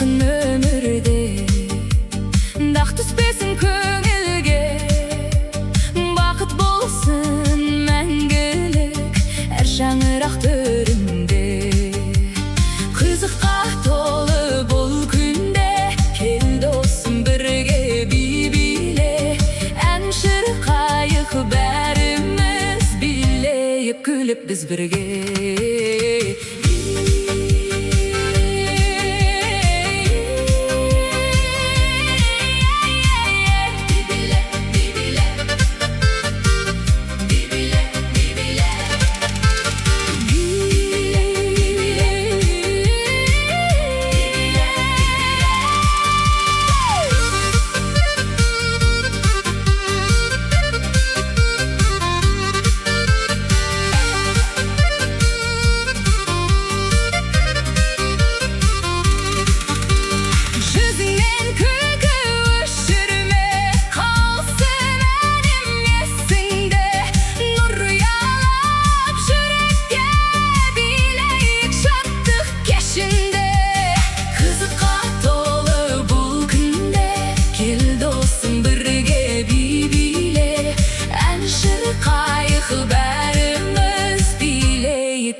жарқын өмірде, дақ түспесін көңілге, бақыт болсын мәңгілік әр шаңырақ төрінде. Қызыққа толы бұл күнде, кел досым бірге би-биле, ән шырқайық бәріміз, билейік күліп біз бірге.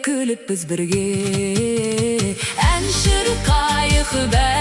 Күліп біз бірге, ән шырқайық бәріміз.